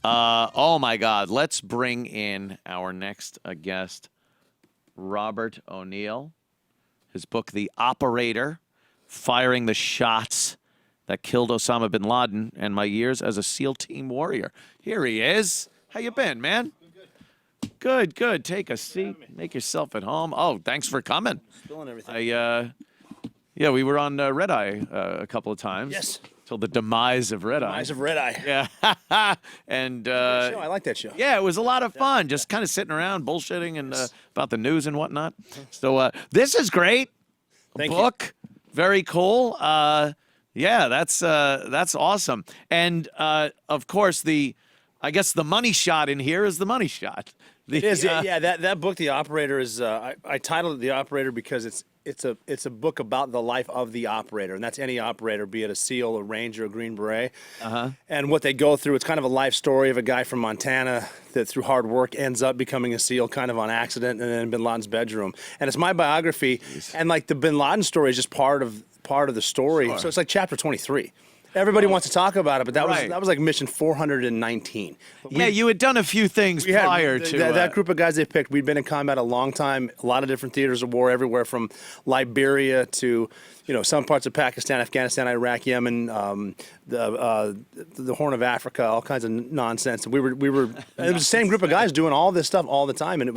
Oh, my God. Let's bring in our next guest, Robert O'Neill. His book, The Operator, Firing the Shots That Killed Osama bin Laden and My Years as a SEAL Team Warrior. Here he is. How you been, man? Good, good. Take a seat. Make yourself at home. Oh, thanks for coming. Spilling everything. Yeah, we were on Red Eye a couple of times. Yes. Till the demise of Red Eye. Demise of Red Eye. Yeah. And Show. I like that show. yeah, it was a lot of fun. Just kind of sitting around bullshitting and about the news and whatnot. So this is great. Thank you. Book. Very cool. Yeah, that's awesome. And of course, I guess the money shot in here is the money shot. It is. Yeah, that book, The Operator, is. I titled it The Operator because it's a book about the life of the operator, and that's any operator, be it a SEAL, a Ranger, a Green Beret, and what they go through. It's kind of a life story of a guy from Montana that through hard work ends up becoming a SEAL kind of on accident and then in bin Laden's bedroom. And it's my biography, and like the bin Laden story is just part of the story. Sure. So it's like chapter 23. Everybody wants to talk about it, but that Right. was like mission 419. Yeah, you had done a few things prior to that group of guys they picked. We'd been in combat a long time, a lot of different theaters of war, everywhere from Liberia to some parts of Pakistan, Afghanistan, Iraq, Yemen, the Horn of Africa, all kinds of nonsense. And we were it was the same group of guys doing all this stuff all the time, and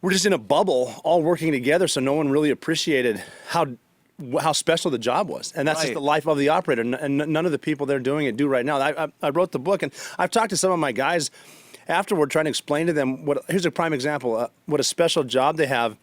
we're just in a bubble, all working together, so no one really appreciated how special the job was. And that's just the life of the operator. And none of the people that are doing it do right now. I wrote the book, and I've talked to some of my guys afterward trying to explain to them here's a prime example, what a special job they have.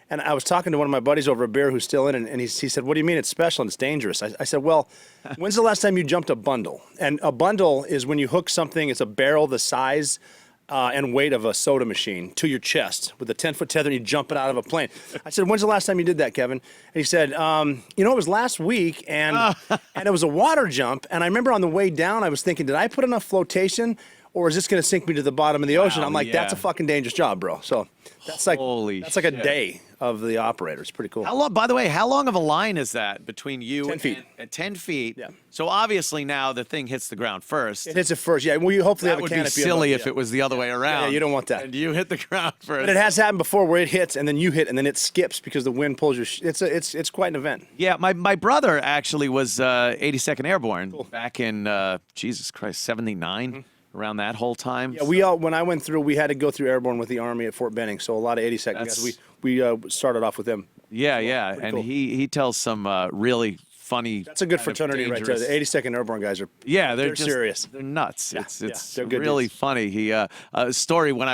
And I was talking to one of my buddies over a beer who's still in it, and he said, what do you mean it's special and it's dangerous? I said, well, when's the last time you jumped a bundle? And a bundle is when you hook something, it's a barrel the size and weight of a soda machine to your chest with a 10-foot tether, and you jump it out of a plane. I said, when's the last time you did that, Kevin? And he said, it was last week, and it was a water jump. And I remember on the way down, I was thinking, did I put enough flotation, or is this going to sink me to the bottom of the ocean? I'm like, that's a fucking dangerous job, bro. So that's like a day of the operator. It's pretty cool. How long? By the way, how long of a line is that between you 10 feet. and 10 feet? Yeah. So obviously now the thing hits the ground first. It hits it first, yeah. Well, you hopefully have a canopy. That would be silly if it was the other way around. Yeah, you don't want that. And you hit the ground first. But it has happened before where it hits and then you hit and then it skips because the wind pulls your. It's quite an event. Yeah, my brother actually was 82nd Airborne back in Jesus Christ 79. Around that whole time. Yeah, when I went through, we had to go through airborne with the Army at Fort Benning. So a lot of 82nd guys, we started off with them. Yeah, yeah, and cool. he tells some really funny. That's a good fraternity right there. The 82nd Airborne guys are. Yeah, they're just serious. They're nuts. Yeah, it's they're good really dudes. funny. He a story when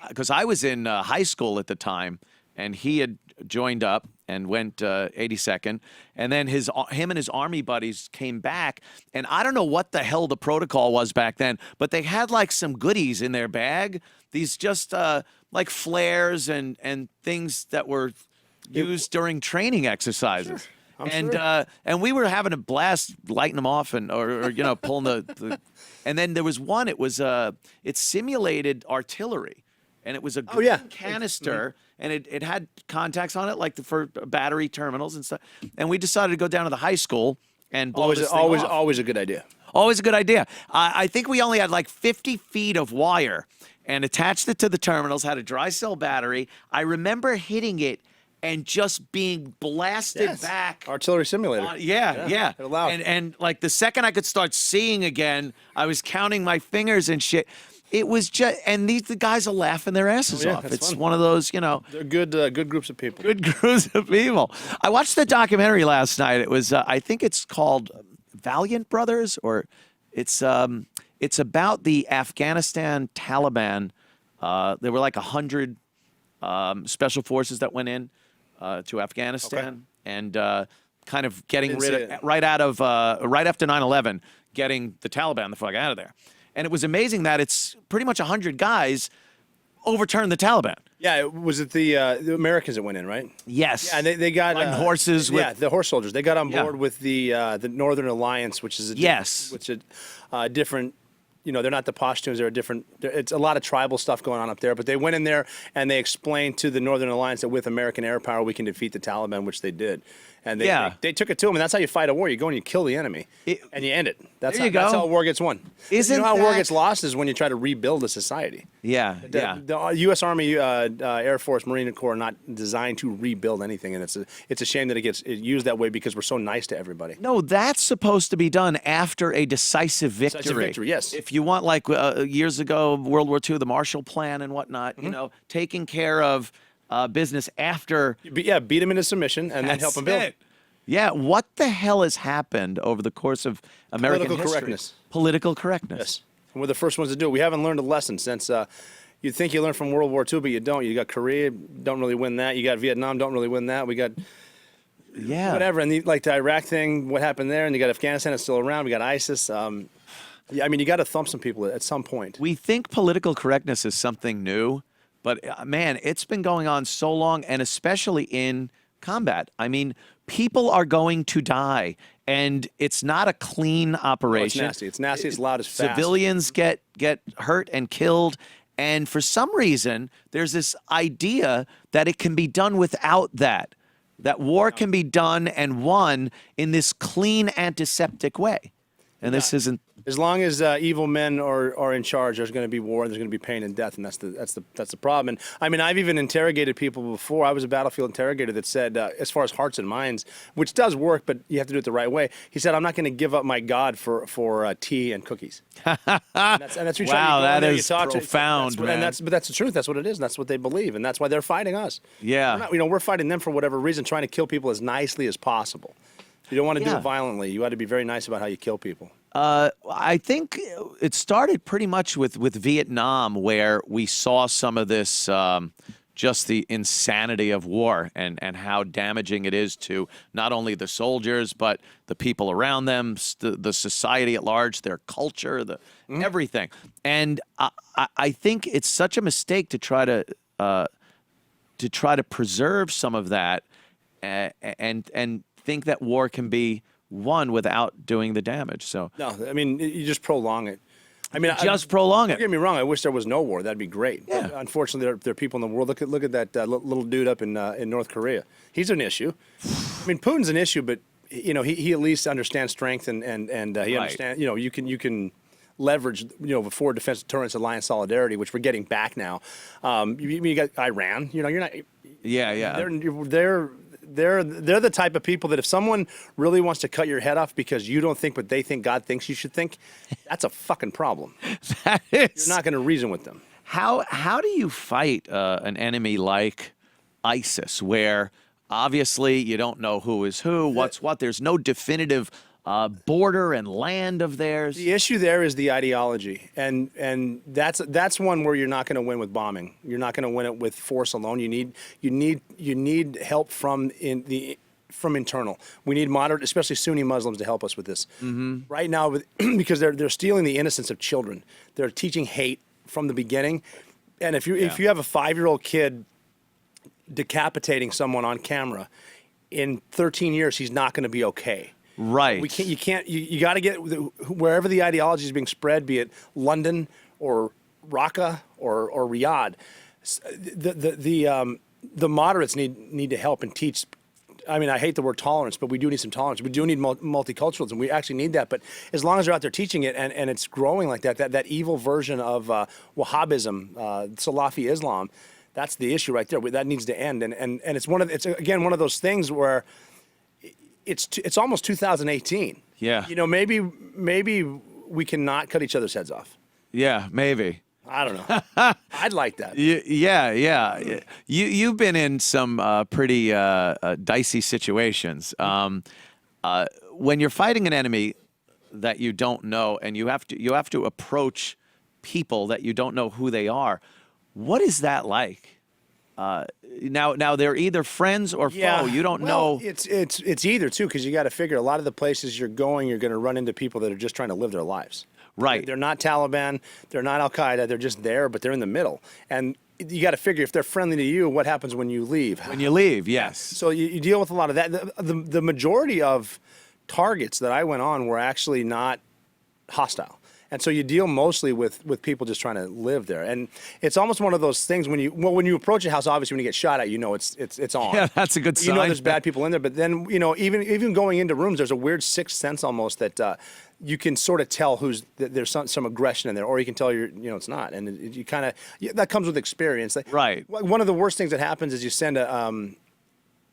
because I was in high school at the time, and he had joined up and went 82nd, and then him and his Army buddies came back, and I don't know what the hell the protocol was back then, but they had like some goodies in their bag, these just like flares and things that were used during training exercises. Sure. I'm sure. And we were having a blast lighting them off or pulling the and then there was one, it simulated artillery. And it was a green canister, and it had contacts on it, like for battery terminals and stuff. And we decided to go down to the high school and blow this thing off. Always a good idea. Always a good idea. I think we only had like 50 feet of wire and attached it to the terminals, had a dry cell battery. I remember hitting it and just being blasted back. Artillery simulator. Yeah. It allowed. And like the second I could start seeing again, I was counting my fingers and shit. It was just, and the guys are laughing their asses off. It's fun. one of those, They're good groups of people. Good groups of people. I watched the documentary last night. It was, I think it's called Valiant Brothers, or it's about the Afghanistan Taliban. There were like 100 special forces that went in to Afghanistan and kind of getting rid of, right after 9/11, getting the Taliban the fuck out of there. And it was amazing that it's pretty much 100 guys overturned the Taliban. Yeah, was it the Americans that went in, right? Yes. Yeah, they got horses. The horse soldiers. They got on board with the Northern Alliance, which is a different. They're not the Pashtuns. They're a different. It's a lot of tribal stuff going on up there. But they went in there and they explained to the Northern Alliance that with American air power we can defeat the Taliban, which they did. And Yeah. they took it to him, and that's how you fight a war. You go and you kill the enemy, and you end it. That's There you that's go. how a war gets won. Isn't you know how a war that- gets lost is when you try to rebuild a society. Yeah, yeah. The U.S. Army, Air Force, Marine Corps are not designed to rebuild anything, and it's a shame that it gets used that way because we're so nice to everybody. No, that's supposed to be done after a decisive victory. Decisive victory, yes. If you want, like years ago, World War II, the Marshall Plan and whatnot, you know, taking care of business after. Beat them into submission and then help them build. It. Yeah, what the hell has happened over the course of American Political history? correctness. Political correctness. Yes. And we're the first ones to do it. We haven't learned a lesson since you'd think you learned from World War II, but you don't. You got Korea, don't really win that. You got Vietnam, don't really win that. We got whatever. And like the Iraq thing, what happened there? And you got Afghanistan, it's still around. We got ISIS. Yeah, I mean, you got to thump some people at some point. We think political correctness is something new, but man, it's been going on so long, and especially in combat. I mean, people are going to die, and it's not a clean operation. Oh, it's nasty. It's nasty. It's loud. It's fast. Civilians get hurt and killed, and for some reason, there's this idea that it can be done without that. That war can be done and won in this clean, antiseptic way, and this isn't. As long as evil men are in charge, there's going to be war, and there's going to be pain and death, and that's the problem. And I mean, I've even interrogated people before. I was a battlefield interrogator that said, as far as hearts and minds, which does work, but you have to do it the right way. He said, "I'm not going to give up my God for tea and cookies." and that's what Wow, that is you talk to- profound, man. but that's the truth. That's what it is. And that's what they believe, and that's why they're fighting us. Yeah. We're fighting them for whatever reason, trying to kill people as nicely as possible. You don't want to do Yeah. it violently. You ought to be very nice about how you kill people. I think it started pretty much with Vietnam, where we saw some of this, just the insanity of war and how damaging it is to not only the soldiers, but the people around them, the society at large, their culture, everything. And I think it's such a mistake to try to preserve some of that and think that war can be won without doing the damage. So No, I mean, you just prolong it. I mean, prolong Don't it. get me wrong. I wish there was no war. That'd be great. Yeah. But unfortunately, there are people in the world. Look at that little dude up in North Korea. He's an issue. I mean, Putin's an issue, but he at least understands strength and he understands. You can leverage the forward defense deterrence alliance solidarity, which we're getting back now. You got Iran. You're not. Yeah. They're the type of people that if someone really wants to cut your head off because you don't think what they think God thinks you should think, that's a fucking problem. That is. You're not going to reason with them. How do you fight an enemy like ISIS, where obviously you don't know who is who, what's what? There's no definitive border and land of theirs. The issue there is the ideology, and that's one where you're not going to win with bombing. You're not going to win it with force alone. You need help from internal. We need moderate, especially Sunni Muslims, to help us with this. Right now, because they're stealing the innocence of children. They're teaching hate from the beginning, and if you have a 5-year-old kid decapitating someone on camera, in 13 years he's not going to be okay. Right. You got to get wherever the ideology is being spread, be it London or Raqqa or Riyadh. The moderates need to help and teach. I mean, I hate the word tolerance, but we do need some tolerance. We do need multiculturalism. We actually need that. But as long as they're out there teaching it and it's growing like that evil version of Wahhabism, Salafi Islam, that's the issue right there. That needs to end. And it's again one of those things where it's almost 2018. Yeah. Maybe we cannot cut each other's heads off. Yeah, maybe. I don't know. I'd like that. Yeah. You've been in some pretty dicey situations. When you're fighting an enemy that you don't know, and you have to approach people that you don't know who they are, what is that like? Now they're either friends or foe. You don't know. It's either too, because you got to figure a lot of the places you're going to run into people that are just trying to live their lives. Right. They're not Taliban. They're not Al Qaeda. They're just there, but they're in the middle. And you got to figure if they're friendly to you, what happens when you leave? When you leave, yes. So you deal with a lot of that. The majority of targets that I went on were actually not hostile. And so you deal mostly with people just trying to live there. And it's almost one of those things when you approach a house, obviously when you get shot at, it's on. Yeah, that's a good sign. There's bad people in there, but then, even going into rooms, there's a weird sixth sense almost that you can sort of tell there's some aggression in there, or you can tell it's not. And you kind of, that comes with experience. Right. One of the worst things that happens is you send a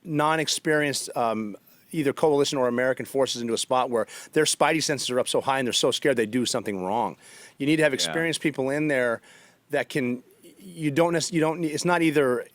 non-experienced either coalition or American forces into a spot where their spidey senses are up so high and they're so scared they do something wrong. You need to have experienced people in there that can. It's not either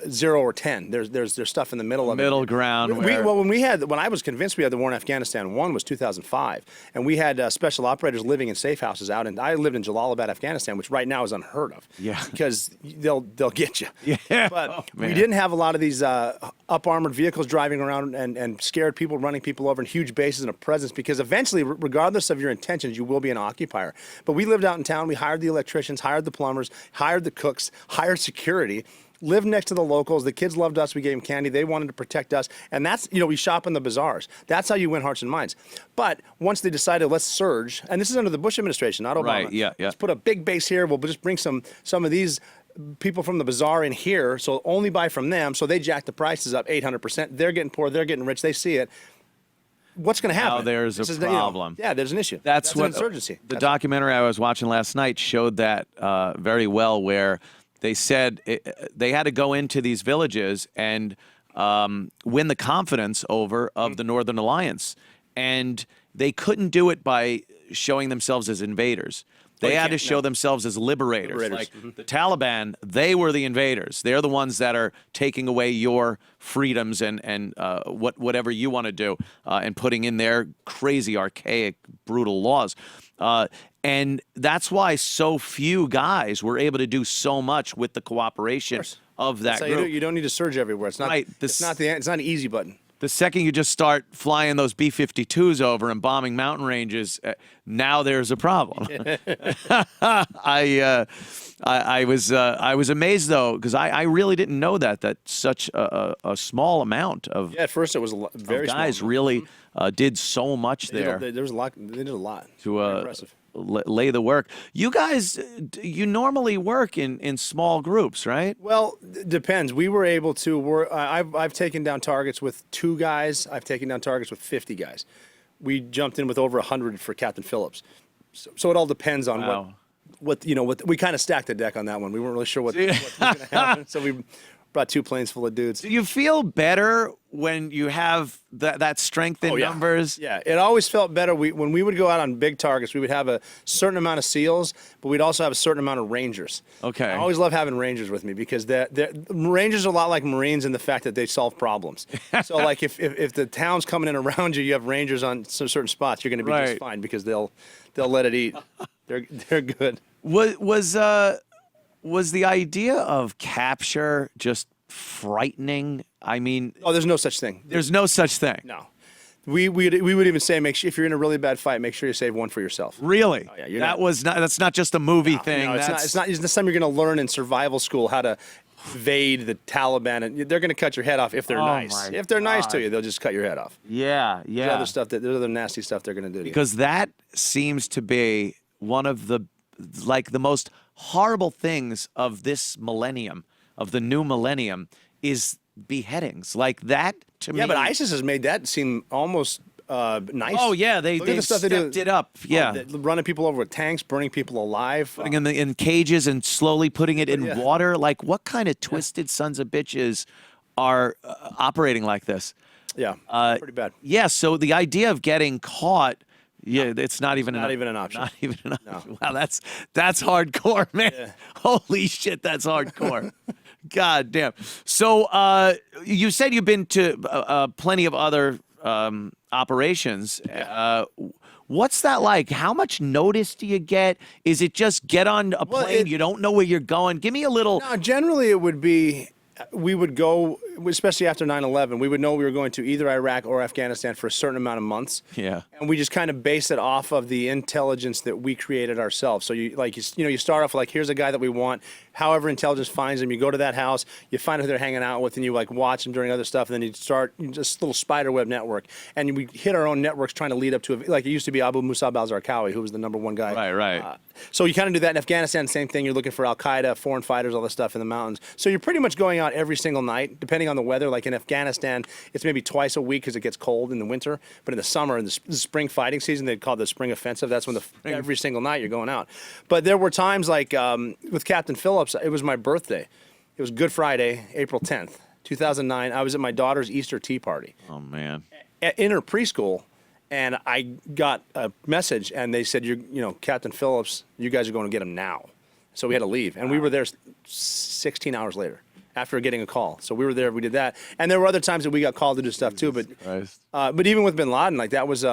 0 or 10. There's stuff in the middle of it. Middle ground. When I was convinced we had the war in Afghanistan, one was 2005, and we had special operators living in safe houses out, and I lived in Jalalabad, Afghanistan, which right now is unheard of. Yeah. Because they'll get you. Yeah. But we didn't have a lot of these up armored vehicles driving around and scared people, running people over, and huge bases and a presence. Because eventually, regardless of your intentions, you will be an occupier. But we lived out in town. We hired the electricians, hired the plumbers, hired the cooks, hired security. Lived next to the locals. The kids loved us. We gave them candy. They wanted to protect us. And that's, we shop in the bazaars. That's how you win hearts and minds. But once they decided, let's surge, and this is under the Bush administration, not Obama. Right, yeah. Let's put a big base here. We'll just bring some of these people from the bazaar in here, so only buy from them. So they jack the prices up 800%. They're getting poor. They're getting rich. They see it. What's going to happen? Now there's a problem. There's an issue. That's an insurgency. The documentary I was watching last night showed that very well, where they said they had to go into these villages and win the confidence over of the Northern Alliance. And they couldn't do it by showing themselves as invaders. They had to show themselves as liberators. Like the Taliban, they were the invaders. They're the ones that are taking away your freedoms and whatever you want to do and putting in their crazy, archaic, brutal laws. And that's why so few guys were able to do so much with the cooperation of that group. You don't need to surge everywhere. It's not. Right. It's not an easy button. The second you just start flying those B-52s over and bombing mountain ranges, now there's a problem. I was amazed though, because I really didn't know that such a small amount of at first it was very guys small. really did so much there. There was a lot. They did a lot. To impressive. Lay the work. You guys, you normally work in small groups, right? Well, it depends. We were able to work. I've taken down targets with 2 guys. I've taken down targets with 50 guys. We jumped in with over 100 for Captain Phillips. So it all depends on what we kind of stacked the deck on that one. We weren't really sure what was going to happen. So we brought 2 planes full of dudes. Do you feel better when you have that strength in numbers? Yeah, it always felt better. When we would go out on big targets, we would have a certain amount of SEALs, but we'd also have a certain amount of Rangers. Okay. I always love having Rangers with me because Rangers are a lot like Marines in the fact that they solve problems. So like if the town's coming in around you, you have Rangers on some certain spots, you're going to be just fine because they'll let it eat. They're good. Was the idea of capture just frightening? I mean, there's no such thing. There's no such thing. No. We would even say, if you're in a really bad fight, make sure you save one for yourself. Really? Oh, yeah, that's not just a movie thing. No, it's not something you're going to learn in survival school, how to evade the Taliban, and they're going to cut your head off if they're nice. If they're nice to you, they'll just cut your head off. Yeah. There's other nasty stuff they're going to do to you. Because that seems to be one of the most horrible things of this millennium, of the new millennium, is beheadings. Like that to me. Yeah, but ISIS has made that seem almost nice. Oh yeah, they stepped it up. Yeah, running people over with tanks, burning people alive, putting in cages and slowly putting it in water. Like what kind of twisted sons of bitches are operating like this? Yeah, pretty bad. Yeah, so the idea of getting caught. Yeah, it's not even an option. Not even an option. No. Wow, that's hardcore, man. Yeah. Holy shit, that's hardcore. God damn. So you said you've been to plenty of other operations. Yeah. What's that like? How much notice do you get? Is it just get on a plane, you don't know where you're going? Give me a little. No, generally it would be. We would go, especially after 9/11, we would know we were going to either Iraq or Afghanistan for a certain amount of months. Yeah. And we just kind of base it off of the intelligence that we created ourselves. So you start off like, here's a guy that we want. however intelligence finds them. You go to that house, you find who they're hanging out with, and you like watch them during other stuff, and then you start just a little spider web network. And we hit our own networks trying to lead up to like it used to be Abu Musab al-Zarqawi, who was the #1 guy. Right. So you kind of do that in Afghanistan, same thing. You're looking for Al-Qaeda, foreign fighters, all this stuff in the mountains. So you're pretty much going out every single night, depending on the weather. Like in Afghanistan, it's maybe twice a week because it gets cold in the winter. But in the summer, in the spring fighting season, they call it the spring offensive. That's when every single night you're going out. But there were times like with Captain Phillips, it was my birthday. It was Good Friday, April 10th, 2009. I was at my daughter's Easter tea party. Oh, man. In her preschool. And I got a message, and they said, Captain Phillips, you guys are going to get him now. So we had to leave. And we were there 16 hours later after getting a call. So we were there, we did that. And there were other times that we got called to do stuff too. But even with bin Laden, like that was,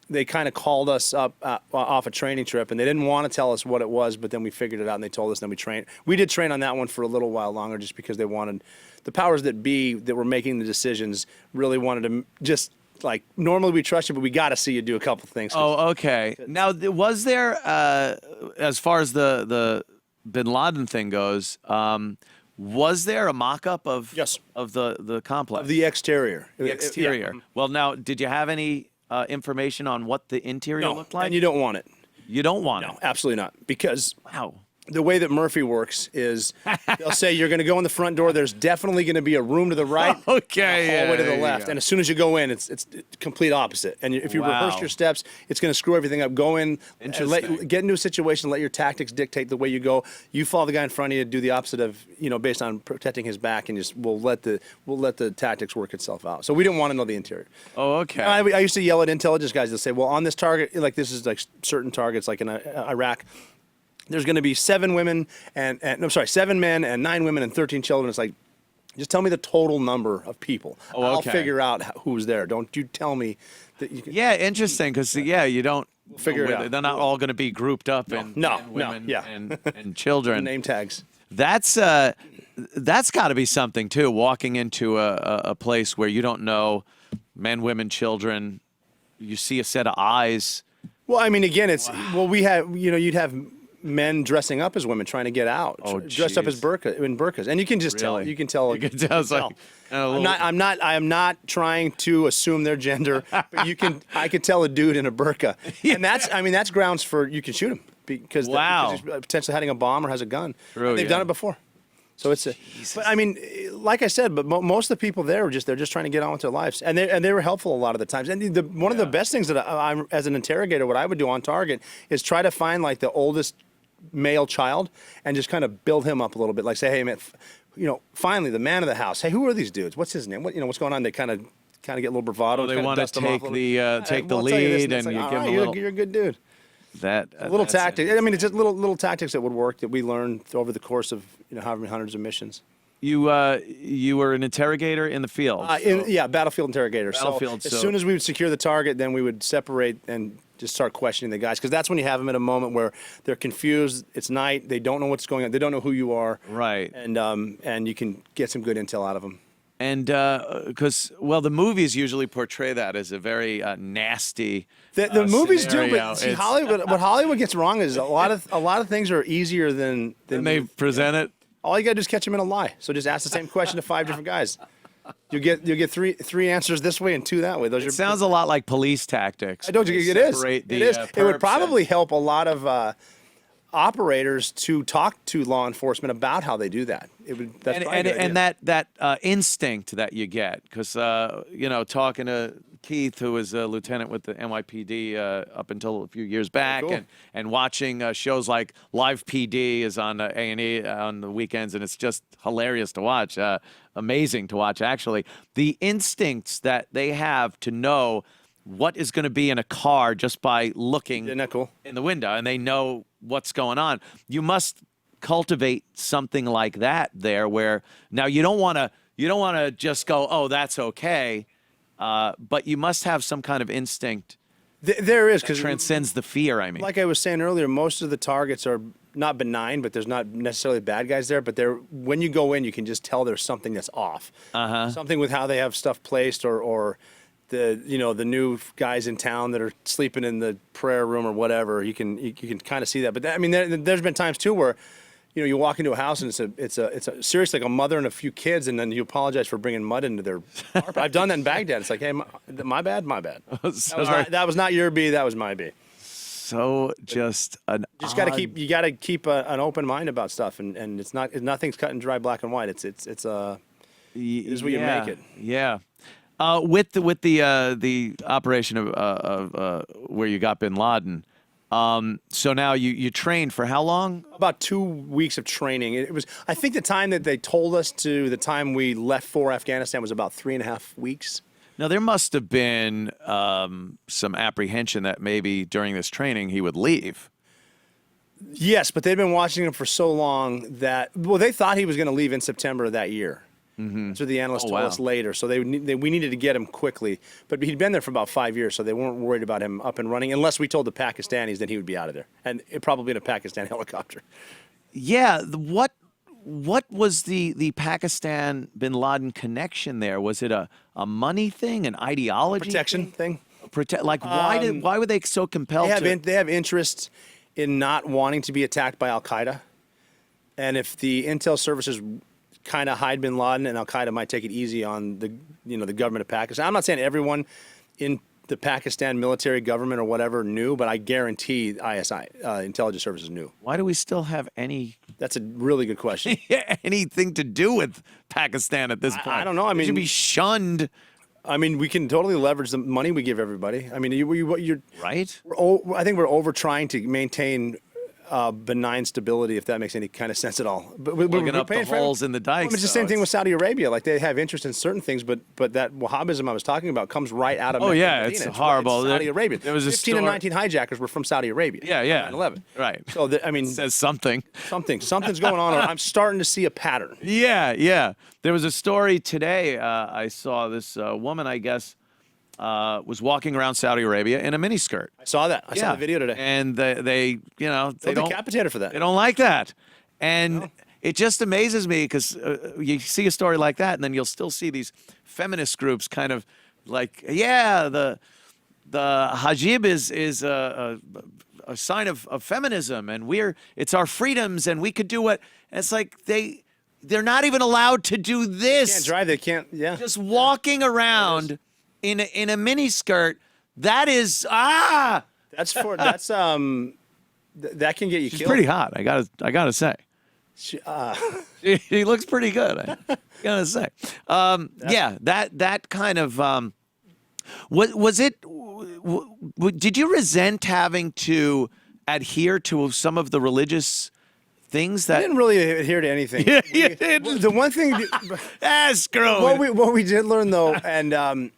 they kind of called us up off a training trip, and they didn't want to tell us what it was, but then we figured it out, and they told us, and then we trained. We did train on that one for a little while longer just because they wanted, the powers that be that were making the decisions really wanted to just, like, normally we trust you, but we got to see you do a couple things. Oh, okay. Now, was there, as far as the bin Laden thing goes, was there a mock-up of Yes. of the complex? Of the exterior. The exterior. Yeah. Well, now, did you have any information on what the interior No, looked like? and you don't want it. You don't want No, it. absolutely not. Because Wow. the way that Murphy works is they'll say you're going to go in the front door. There's definitely going to be a room to the right, Okay, and a hallway to yeah, the left. yeah. And as soon as you go in, it's complete opposite. And if you rehearse Wow. your steps, it's going to screw everything up. Go in, and Interesting. get into a situation, let your tactics dictate the way you go. You follow the guy in front of you, do the opposite of, based on protecting his back, and just we'll let the tactics work itself out. So we didn't want to know the interior. Oh, okay. I used to yell at intelligence guys. They'll say, well, on this target, like this is like certain targets, like in Iraq, there's going to be 7 men and 9 women and 13 children. It's like, just tell me the total number of people. Oh, I'll okay. figure out who's there. Don't you tell me that you can. Yeah, interesting, because, you don't figure it out. They're not all going to be grouped up in women yeah. and children. Name tags. That's got to be something, too, walking into a place where you don't know men, women, children. You see a set of eyes. Well, I mean, again, we have, you'd have men dressing up as women trying to get out, dressed up as burqas, and you can just tell. Really? You can tell. You can tell. It's like, I am not trying to assume their gender, but I could tell a dude in a burqa, and that's grounds for you can shoot him because Wow. because he's potentially hiding a bomb or has a gun. True, They've yeah. done it before, so it's but I mean, like I said, but most of the people there they're just trying to get on with their lives, and they were helpful a lot of the times. And one of the best things that I'm as an interrogator, what I would do on target is try to find like the oldest male child and just kind of build him up a little bit, like say, hey man, finally the man of the house. Hey, who are these dudes? What's his name? What's going on? They kind of get a little bravado. They want to take the I'll tell you this, lead, and it's you like, give all them right, a little. You're a good dude. Little Tactics. I mean, it's just little tactics that would work that we learned over the course of however many hundreds of missions. You were an interrogator in the field. Battlefield interrogator. Battlefield, As so- soon as we would secure the target, then we would separate and just start questioning the guys, because that's when you have them at a moment where they're confused. It's night. They don't know what's going on. They don't know who you are. Right. And you can get some good intel out of them. And because, the movies usually portray that as a very nasty. The movies do, scenario. but see, It's- Hollywood. What Hollywood gets wrong is a lot of things are easier than they present it. All you gotta do is catch them in a lie. So just ask the same question to 5 different guys. You'll get three answers this way and 2 that way. Those It sounds a lot like police tactics. I don't think it is. Separate It the, is. It would perps probably help a lot of operators to talk to law enforcement about how they do that. It would. That's probably a good idea. that instinct that you get, because talking to Keith, who was a lieutenant with the NYPD up until a few years back, cool. and watching shows like Live PD is on A&E on the weekends, and it's just hilarious to watch, amazing to watch, actually. The instincts that they have to know what is going to be in a car just by looking Isn't that cool? in the window, and they know what's going on. You must cultivate something like that there, where now you don't want to just go, oh, that's okay, but you must have some kind of instinct There is, that because transcends the fear. I mean, like I was saying earlier, most of the targets are not benign, but there's not necessarily bad guys there. But when you go in, you can just tell there's something that's off. Something with how they have stuff placed, or the new guys in town that are sleeping in the prayer room or whatever. You can kind of see that. But there's been times too where you walk into a house and it's a seriously like a mother and a few kids, and then you apologize for bringing mud into their carpet. I've done that in Baghdad. It's like, hey, my bad. That was not your B. That was my B. So just an Just got to keep an open mind about stuff, and it's nothing's cut and dry, black and white. It is what you make it. Yeah. With the operation of where you got Bin Laden, so now you trained for how long? About 2 weeks of training. It was, I think, the time that they told us to the time we left for Afghanistan was about 3.5 weeks. Now there must have been some apprehension that maybe during this training he would leave. Yes, but they'd been watching him for so long that they thought he was going to leave in September of that year. Mm-hmm. That's what the analysts told us later. So we needed to get him quickly. But he'd been there for about 5 years, so they weren't worried about him up and running, unless we told the Pakistanis that he would be out of there, and probably in a Pakistan helicopter. Yeah. What was the Pakistan Bin Laden connection there? Was it a money thing, an ideology Protection thing? Why were they so compelled They have interest in not wanting to be attacked by Al-Qaeda. And if the intel services kind of hide Bin Laden, and Al-Qaeda might take it easy on the government of Pakistan. I'm not saying everyone in the Pakistan military government or whatever knew, but I guarantee ISI, intelligence services knew. Why do we still have any? That's a really good question. Anything to do with Pakistan at this point? I don't know. I mean, it should be shunned. I mean, we can totally leverage the money we give everybody. I mean, you're right. I think we're over trying to maintain benign stability, if that makes any kind of sense at all. But Plugging up the holes in the dikes. It's the same thing with Saudi Arabia. Like, they have interest in certain things, but that Wahhabism I was talking about comes right out of Medina. It's horrible. It's Saudi Arabia. There was 15 and 19 hijackers were from Saudi Arabia. Yeah. 9/11. Right. So I mean, it says something. Something's going on. I'm starting to see a pattern. Yeah. There was a story today. I saw this woman, I guess, was walking around Saudi Arabia in a miniskirt. I saw that. I saw the video today. And they don't decapitate her for that. They don't like that. And it just amazes me because you see a story like that, and then you'll still see these feminist groups kind of like, the hijab is a sign of feminism, and it's our freedoms, and we could do what. And it's like they're not even allowed to do this. They can't drive. They can't. Yeah. Just walking around in a mini skirt. That is that can get you She's killed. pretty hot. I gotta say. He looks pretty good. I gotta say. That kind of was it. Did you resent having to adhere to some of the religious things that I didn't really adhere to anything? The one thing, screw it. What we did learn though, and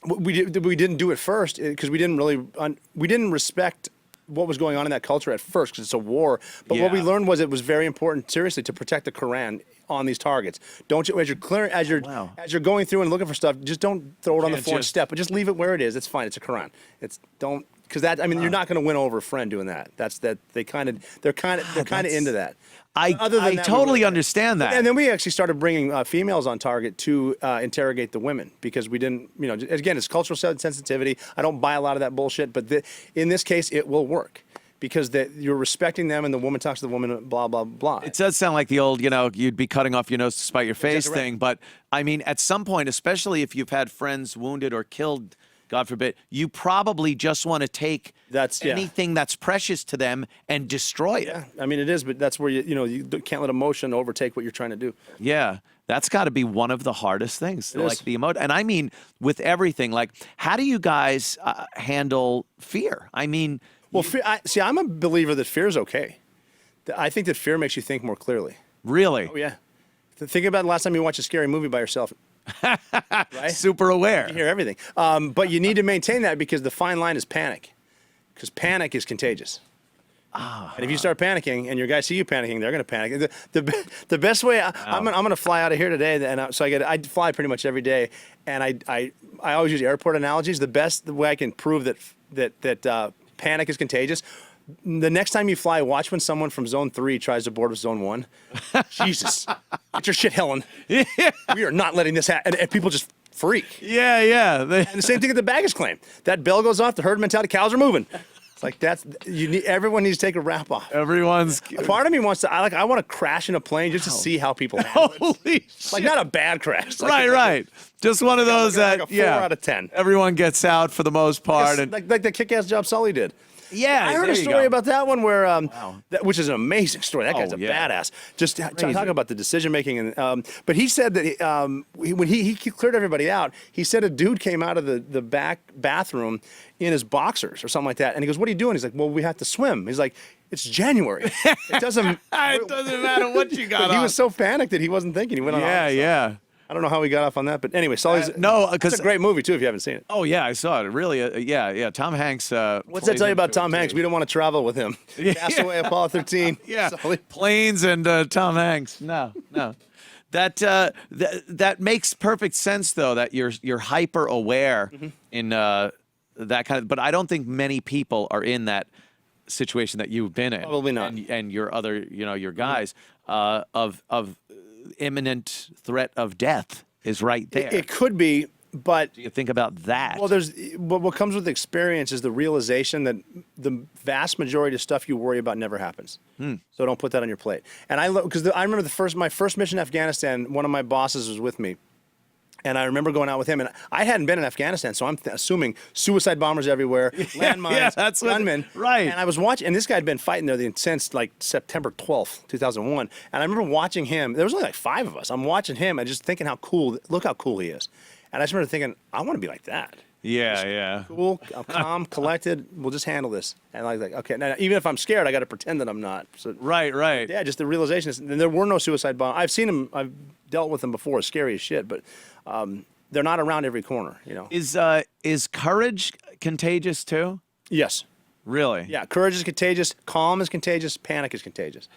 we didn't do it first because we didn't respect what was going on in that culture at first because it's a war. But what we learned was it was very important, seriously, to protect the Quran on these targets. Don't you, as you're going through and looking for stuff, just don't throw it on the floor and step, but just leave it where it is. It's fine. It's a Quran. Because you're not going to win over a friend doing that. They're kind of into that. I totally understand that. And then we actually started bringing females on target to interrogate the women because we didn't, again, it's cultural sensitivity. I don't buy a lot of that bullshit, but in this case, it will work because you're respecting them and the woman talks to the woman, blah, blah, blah. It does sound like the old, you'd be cutting off your nose to spite your face thing. But I mean, at some point, especially if you've had friends wounded or killed, God forbid, you probably just want to take anything that's precious to them and destroy it. Yeah, I mean, it is, but that's where you can't let emotion overtake what you're trying to do. Yeah, that's got to be one of the hardest things, like the emotion. And I mean, with everything, like, how do you guys handle fear? I mean, I'm a believer that fear is okay. I think that fear makes you think more clearly. Really? Oh yeah. Think about the last time you watched a scary movie by yourself. Right? Super aware. You hear everything. But you need to maintain that because the fine line is panic. Because panic is contagious. And if you start panicking and your guys see you panicking, they're going to panic. The best way, I'm going to fly out of here today, and I fly pretty much every day, and I always use airport analogies. The way I can prove that panic is contagious. The next time you fly, watch when someone from Zone 3 tries to board with Zone 1. Jesus. Get your shit, Helen. We are not letting this happen. And people just freak. Yeah. And the same thing at the baggage claim. That bell goes off, the herd mentality, cows are moving. It's like everyone needs to take a wrap off. Everyone's Part of me wants to. I want to crash in a plane just to see how people handle it. holy shit. Like not a bad crash. Right. Just one of those like that a 4 out of 10. Everyone gets out for the most part, and like the kick-ass job Sully did. yeah, I heard there a you story go. about that one where, which is an amazing story. That guy's a yeah. badass. Just talking about the decision making, and but he said that when he cleared everybody out, he said a dude came out of the back bathroom in his boxers or something like that, and he goes, "What are you doing?" He's like, "Well, we have to swim." He's like, "It's January. It doesn't. It doesn't matter what you got But he on. was so panicked that he wasn't thinking. He went on. Yeah. I don't know how he got off on that, but anyway, Sully's No, it's because a great movie too if you haven't seen it. oh yeah, I saw it. Really, yeah. Tom Hanks. What's that tell you about Tom Hanks? We don't want to travel with him. Castaway, Apollo 13. Yeah, Sully. planes and Tom Hanks. No. That makes perfect sense though. That you're hyper aware in that kind of. But I don't think many people are in that situation that you've been in. Probably not. And your other, your guys of imminent threat of death is right there. It could be, but you think about that. well, what comes with experience is the realization that the vast majority of stuff you worry about never happens. So don't put that on your plate. And I remember my first mission in Afghanistan. One of my bosses was with me. And I remember going out with him, and I hadn't been in Afghanistan, so I'm assuming suicide bombers everywhere, landmines, that's gunmen. right. And I was watching, and this guy had been fighting there since like September 12th, 2001. And I remember watching him. There was only like 5 of us. I'm watching him and just thinking look how cool he is. And I just remember thinking, I want to be like that. Yeah. Cool, I'm calm, collected. We'll just handle this. And like okay, now even if I'm scared, I got to pretend that I'm not. So, Right. yeah, just the realization is, and there were no suicide bombs. I've seen them. I've dealt with them before. Scary as shit, but they're not around every corner. Is courage contagious too? Yes. Really? Yeah. Courage is contagious. Calm is contagious. Panic is contagious.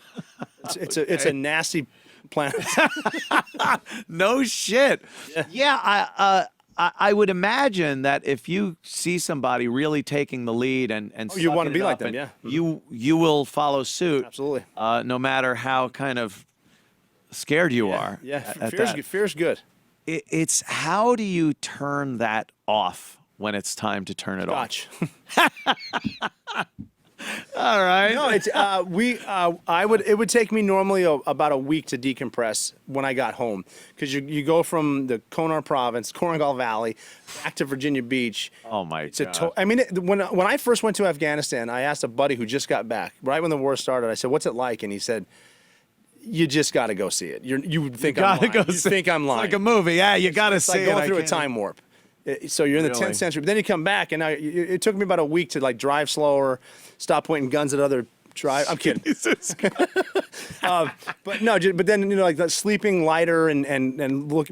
It's a nasty planet. No shit. Yeah. I would imagine that if you see somebody really taking the lead and you want to sucking be it like up, them, and yeah. you will follow suit. Absolutely. No matter how kind of scared you are. Yeah. at that. Fear's good. It's how do you turn that off when it's time to turn it Scotch. off? All right. No, it's it would take me normally about a week to decompress when I got home, because you go from the Konar province, Korengal Valley, back to Virginia Beach. Oh my God. When I first went to Afghanistan, I asked a buddy who just got back right when the war started. I said, "What's it like?" And he said, "You just got to go see it. You would think I'm lying. You think I'm lying. It's like a movie. Yeah, you got to It's see like it. going I through a can't- time warp." So you're in the Really? 10th century, but then you come back, and it took me about a week to like drive slower, stop pointing guns at other drive. I'm kidding. Jesus. But no, but then like that sleeping lighter and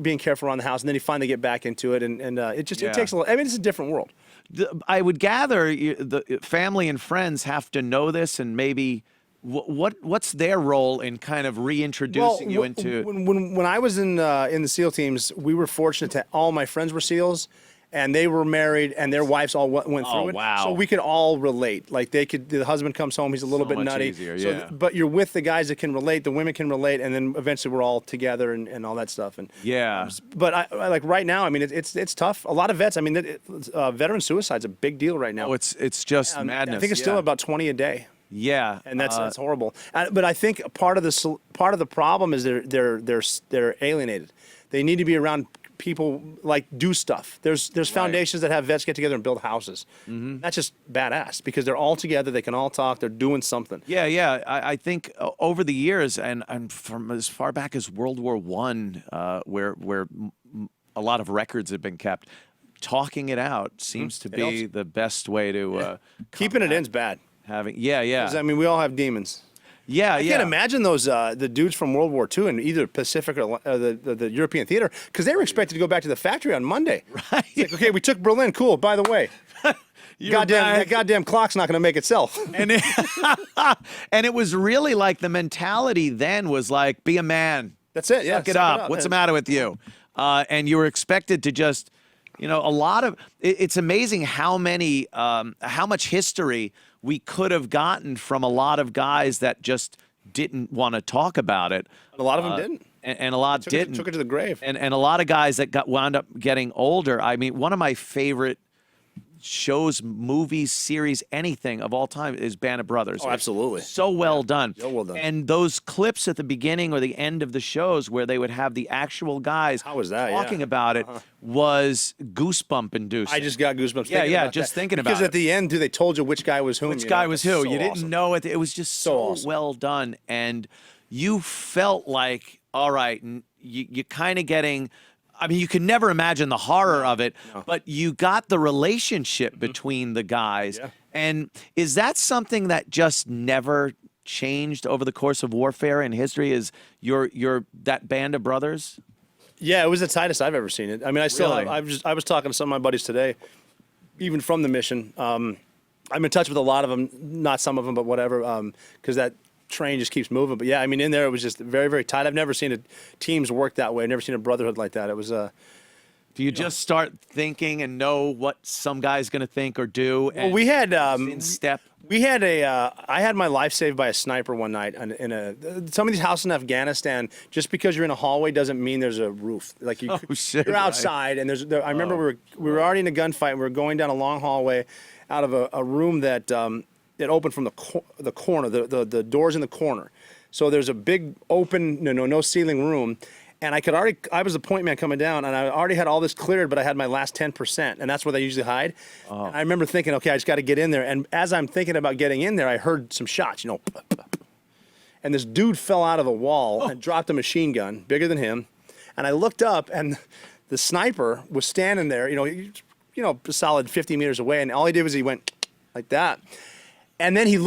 being careful around the house, and then you finally get back into it, and it takes a lot. I mean, it's a different world. I would gather the family and friends have to know this, and maybe what's their role in kind of reintroducing you into. When I was in the SEAL teams, we were fortunate that all my friends were SEALs, and they were married, and their wives all went through it. Wow. So we could all relate. Like the husband comes home, he's a little bit much nutty. easier, So yeah. but you're with the guys that can relate, the women can relate, and then eventually we're all together and all that stuff. And Yeah. But I like right now. I mean, it's tough. A lot of vets. I mean, veteran suicide's a big deal right now. Oh, it's just madness. I think it's still about 20 a day. Yeah, And that's horrible. But I think part of the problem is they're alienated. They need to be around people like do stuff. There's foundations that have vets get together and build houses. That's just badass because they're all together. They can all talk. They're doing something. Yeah. I think over the years, and from as far back as World War I, where a lot of records have been kept, talking it out seems to be the best way to Keeping it in's bad. Yeah. 'Cause, I mean, we all have demons. I I can't imagine those the dudes from World War II in either Pacific or the European theater, because they were expected to go back to the factory on Monday. Right. It's like, okay, we took Berlin. Cool. By the way, that goddamn clock's not going to make itself. And it was really like the mentality then was like, be a man. That's it. Yeah. Suck it up. What's the matter with you? And you were expected to just, a lot of. It's amazing how much history we could have gotten from a lot of guys that just didn't want to talk about it. A lot of them didn't. And a lot didn't. Took it to the grave. And a lot of guys that wound up getting older. I mean, one of my favorite shows, movies, series, anything of all time is Band of Brothers. Oh, absolutely. So well done. So well done. And those clips at the beginning or the end of the shows where they would have the actual guys How was that? talking Yeah. about it was goosebump inducing. I just got goosebumps. Yeah, thinking yeah, about just that. thinking about because it. at the end, they told you which guy was whom. Which you guy know? was who? So You didn't awesome. know it. It was just so awesome. well done. And you felt like, all right, you kind of getting, I mean, you could never imagine the horror of it, but you got the relationship between the guys. Yeah. And is that something that just never changed over the course of warfare in history? Is your that Band of Brothers? Yeah, it was the tightest I've ever seen it. I mean, I still, Really? I was talking to some of my buddies today, even from the mission. I'm in touch with a lot of them, not some of them, but whatever, because that train just keeps moving. But yeah, I mean, in there it was just very, very tight. I've never seen teams work that way. I've never seen a brotherhood like that. It was Do you just start thinking and know what some guy's going to think or do? well, we had in step. We had I had my life saved by a sniper one night some of these houses in Afghanistan. Just because you're in a hallway doesn't mean there's a roof. Like Oh, shit, you're right. outside, and I remember we were already in a gunfight. And we were going down a long hallway out of a room that it opened from the corner. The doors in the corner. So there's a big open, no ceiling room. And I was the point man coming down, and I already had all this cleared, but I had my last 10%, and that's where they usually hide. Oh. And I remember thinking, okay, I just got to get in there. And as I'm thinking about getting in there, I heard some shots, and this dude fell out of a wall and dropped a machine gun bigger than him. And I looked up, and the sniper was standing there, a solid 50 meters away, and all he did was he went like that. And then he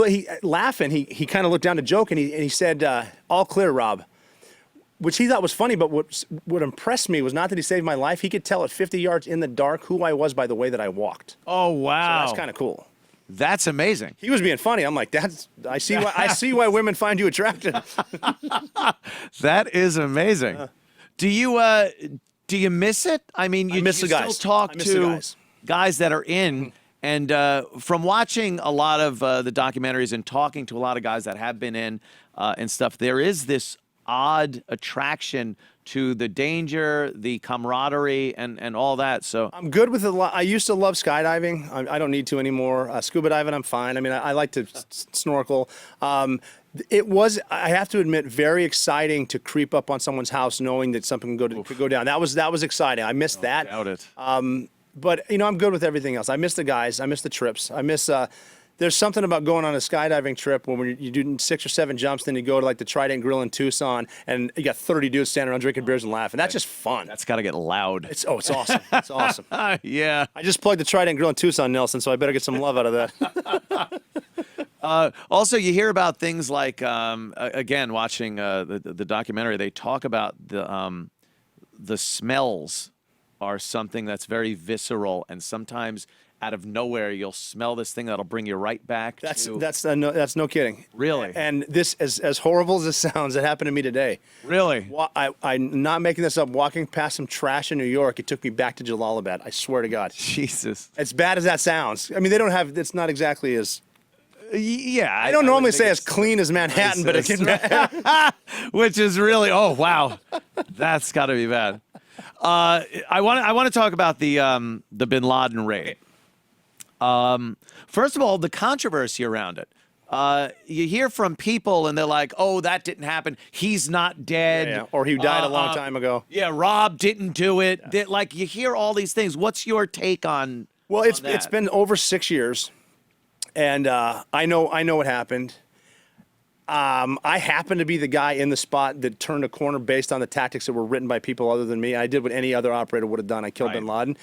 laughing, he kind of looked down to joke, and he said, "All clear, Rob." Which he thought was funny, but what impressed me was not that he saved my life. He could tell at 50 yards in the dark who I was by the way that I walked. Oh, wow. So that's kind of cool. That's amazing. He was being funny. I'm like, I see why women find you attractive. That is amazing. Do you miss it? I mean, you miss the still guys. talk I miss the to guys. that are in, and from watching a lot of the documentaries and talking to a lot of guys that have been in and stuff, there is this odd attraction to the danger, the camaraderie, and all that. So I'm good with a lot. I used to love skydiving. I don't need to anymore. Scuba diving, I'm fine. I mean, I like to snorkel. It was, I have to admit, very exciting to creep up on someone's house knowing that something could go down. That was exciting. I missed that. doubt it. But I'm good with everything else. I miss the guys. I miss the trips. I miss. There's something about going on a skydiving trip when you do 6 or 7 jumps, then you go to like the Trident Grill in Tucson, and you got 30 dudes standing around drinking beers and laughing. That's just fun. That's got to get loud. It's awesome. It's awesome. Yeah. I just plugged the Trident Grill in Tucson, Nelson, so I better get some love out of that. Also, you hear about things like, again, watching the documentary, they talk about the smells are something that's very visceral, and sometimes out of nowhere you'll smell this thing that'll bring you right back. That's no kidding. Really? And this, as horrible as this sounds, it happened to me today. Really? I'm not making this up. Walking past some trash in New York, it took me back to Jalalabad. I swear to God. Jesus. As bad as that sounds. I mean, they don't have. It's not exactly as. Yeah. I don't normally would think say as clean as Manhattan, but it can. which is really, oh wow, that's got to be bad. I want to talk about the Bin Laden raid. First of all, the controversy around it. You hear from people and they're like, "Oh, that didn't happen. He's not dead, Yeah, or he died a long time ago." Yeah, Rob didn't do it. Like you hear all these things. What's your take on? Well, on that? it's been over 6 years, and I know what happened. I happened to be the guy in the spot that turned a corner based on the tactics that were written by people other than me. I did what any other operator would have done. I killed Bin Laden.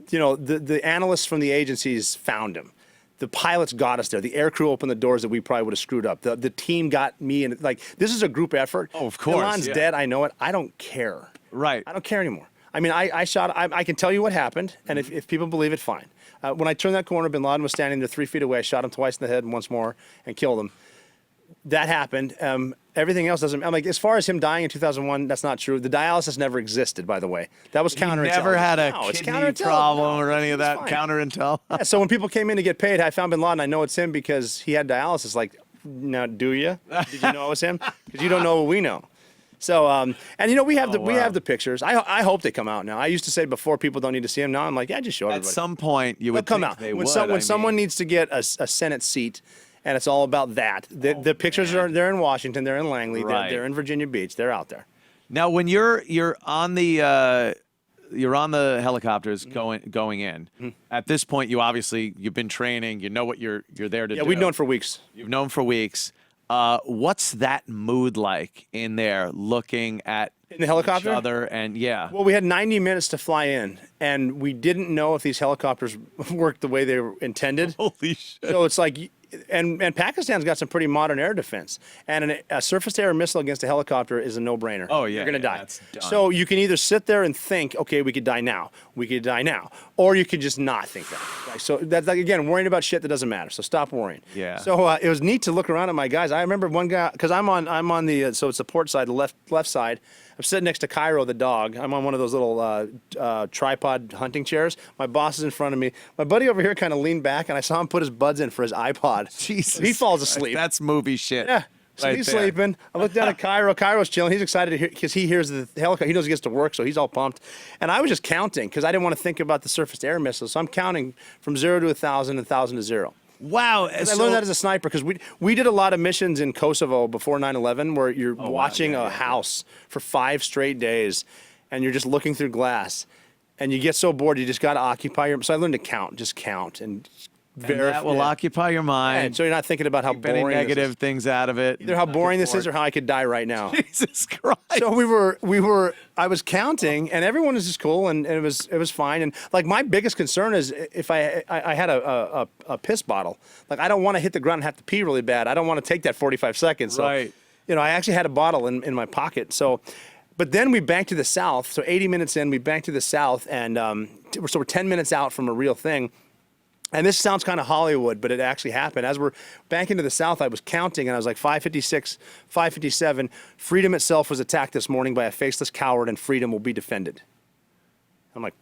The analysts from the agencies found him. The pilots got us there. The air crew opened the doors that we probably would have screwed up. The team got me, and like this is a group effort. Oh, of course. Bin Laden's dead. I know it. I don't care. Right. I don't care anymore. I mean, I shot. I can tell you what happened, and if people believe it, fine. When I turned that corner, Bin Laden was standing there 3 feet away. I shot him twice in the head and once more and killed him. That happened. Everything else doesn't. I'm like, as far as him dying in 2001, that's not true. The dialysis never existed, by the way. That was counterintelligence. Never had a No, it's kidney counterintelligence. problem or No, any of it's that fine. counterintel. Yeah, so when people came in to get paid, I found Bin Laden. I know it's him because he had dialysis. Like, now, do you? Did you know it was him? Because you don't know what we know. So, and you know, we have wow. the pictures. I hope they come out now. I used to say before people don't need to see them. Now I'm like, yeah, just show everybody. At some point, you They'll would come think out they when would. when someone needs to get a Senate seat, and it's all about that. The pictures they're in Washington, they're in Langley, Right. they're in Virginia Beach, they're out there. Now, when you're on the helicopters going in. At this point, you've been training. You know what you're there to do. Yeah, we've known for weeks. You've known for weeks. What's that mood like in there, looking at In the helicopter? each other? And Well, we had 90 minutes to fly in, and we didn't know if these helicopters worked the way they were intended. holy shit. So it's like, and Pakistan's got some pretty modern air defense, and a surface-to-air missile against a helicopter is a no-brainer. Oh, yeah, you're gonna die. that's done. So you can either sit there and think, okay, we could die now, or you could just not think that. Like, so that's like, again, worrying about shit that doesn't matter. So stop worrying. Yeah. So it was neat to look around at my guys. I remember one guy, because I'm on the so it's the port side, the left side. I'm sitting next to Cairo the dog. I'm on one of those little tripod hunting chairs. My boss is in front of me. My buddy over here kind of leaned back, and I saw him put his buds in for his iPod. Jesus. He falls asleep. That's movie shit. Yeah. So right he's there. sleeping. I look down at Cairo. Cairo's chilling. He's excited to hear because he hears the helicopter. He knows he gets to work, so he's all pumped. And I was just counting because I didn't want to think about the surface-to-air missiles. So I'm counting from 0 to 1,000 and 1,000 to 0. Wow. I learned that as a sniper because we did a lot of missions in Kosovo before 9/11 where you're watching a house for 5 straight days, and you're just looking through glass, and you get so bored you just got to occupy your. So I learned to count, just count, and that will occupy your mind. And so you're not thinking about how Keep any boring negative things out of it. either how boring this is or how I could die right now. Jesus Christ. So I was counting, and everyone was just cool, and it was fine. And like my biggest concern is if I had a piss bottle, like I don't want to hit the ground and have to pee really bad. I don't want to take that 45 seconds. So, Right. you know, I actually had a bottle in my pocket. So, but then we banked to the south. So 80 minutes in, we banked to the south, and so we're 10 minutes out from a real thing. And this sounds kind of Hollywood, but it actually happened. As we're banking to the south, I was counting, and I was like 556, 557. Freedom itself was attacked this morning by a faceless coward, and freedom will be defended. I'm like,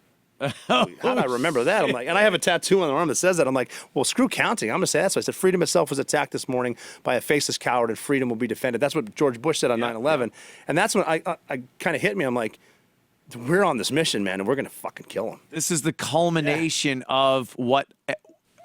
how do I remember that? I'm like, and I have a tattoo on the arm that says that. I'm like, well, screw counting. I'm going to say that. So I said, freedom itself was attacked this morning by a faceless coward, and freedom will be defended. That's what George Bush said on 9/11. And that's when I kind of hit me. I'm like, we're on this mission, man, and we're going to fucking kill him. This is the culmination of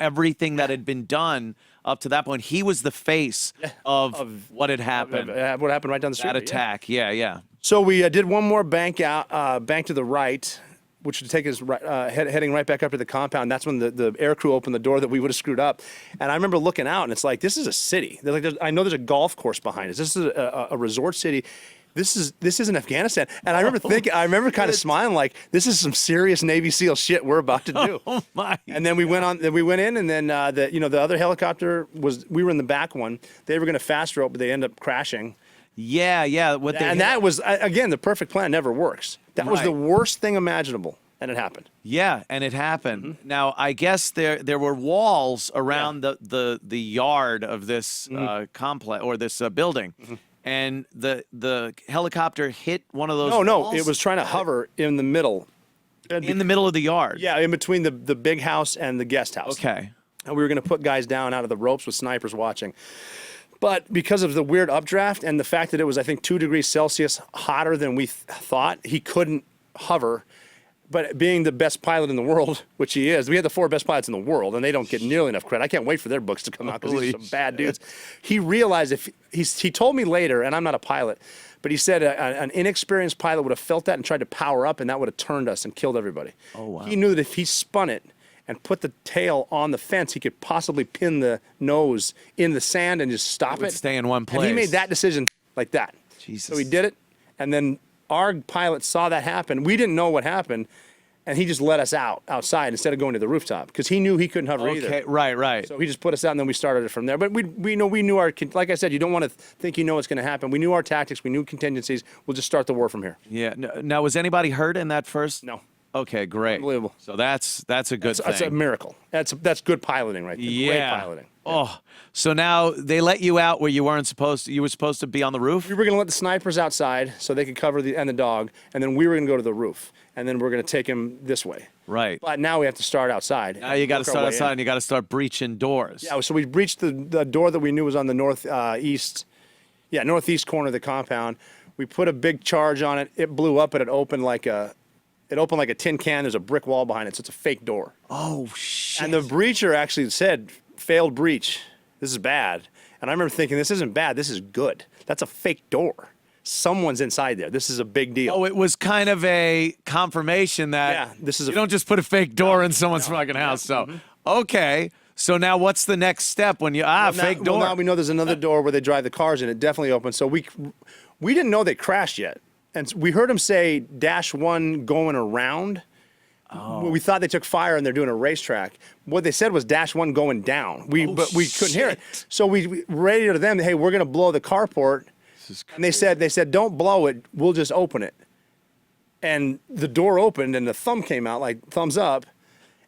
everything that had been done up to that point. He was the face of what had happened. What happened right down the street? That attack. Yeah. So we did one more bank to the right, which would take us heading right back up to the compound. That's when the air crew opened the door that we would have screwed up. And I remember looking out, and it's like, this is a city. I know there's a golf course behind us. This is a resort city. This isn't Afghanistan. And I remember kind of smiling like, this is some serious Navy SEAL shit we're about to do. Oh my. And then we went in, and then the other helicopter we were in the back one. They were going to fast rope, but they ended up crashing. Yeah. That was, again, the perfect plan never works. That was the worst thing imaginable, and it happened. Yeah, and it happened. Now, I guess there were walls around the yard of this complex or this building. And the helicopter hit one of those walls? No, it was trying to hover in the middle. In the middle of the yard? Yeah, in between the big house and the guest house. Okay. And we were going to put guys down out of the ropes with snipers watching. But because of the weird updraft and the fact that it was, I think, 2 degrees Celsius hotter than we thought, he couldn't hover. But being the best pilot in the world, which he is, we had the 4 best pilots in the world, and they don't get nearly enough credit. I can't wait for their books to come out because these are some bad dudes. He realized he told me later, and I'm not a pilot, but he said an inexperienced pilot would have felt that and tried to power up, and that would have turned us and killed everybody. Oh, wow. He knew that if he spun it and put the tail on the fence, he could possibly pin the nose in the sand and just stop it. Stay in one place. And he made that decision like that. Jesus. So he did it, and then our pilot saw that happen. We didn't know what happened, and he just let us outside instead of going to the rooftop because he knew he couldn't hover either. Okay, right. So he just put us out, and then we started it from there. But we knew our, like I said, you don't want to think you know what's going to happen. We knew our tactics. We knew contingencies. We'll just start the war from here. Yeah. Now, was anybody hurt in that first? No. Okay, great. Unbelievable. So that's a good thing. That's a miracle. That's good piloting right there. Yeah. Great piloting. Oh, so now they let you out where you weren't supposed to. You were supposed to be on the roof? We were going to let the snipers outside so they could cover the dog, and then we were going to go to the roof, and then we're going to take him this way. Right. But now we have to start outside. Now you got to start outside, and you got to start breaching doors. Yeah, so we breached the door that we knew was on the northeast corner of the compound. We put a big charge on it. It blew up, and it opened like a tin can. There's a brick wall behind it, so it's a fake door. Oh, shit. And the breacher actually said, failed breach. This is bad. And I remember thinking, this isn't bad. This is good. That's a fake door. Someone's inside there. This is a big deal. Oh, it was kind of a confirmation that you don't just put a fake door in someone's fucking house. So, okay. So now what's the next step when you, fake door? Well, now we know there's another door where they drive the cars in. It definitely opened. So we didn't know they crashed yet. And we heard them say -1 going around. Oh. We thought they took fire and they're doing a racetrack. What they said was -1 going down. But we couldn't hear it. So we radioed to them, hey, we're going to blow the carport. And they said, don't blow it. We'll just open it. And the door opened and the thumb came out, like thumbs up.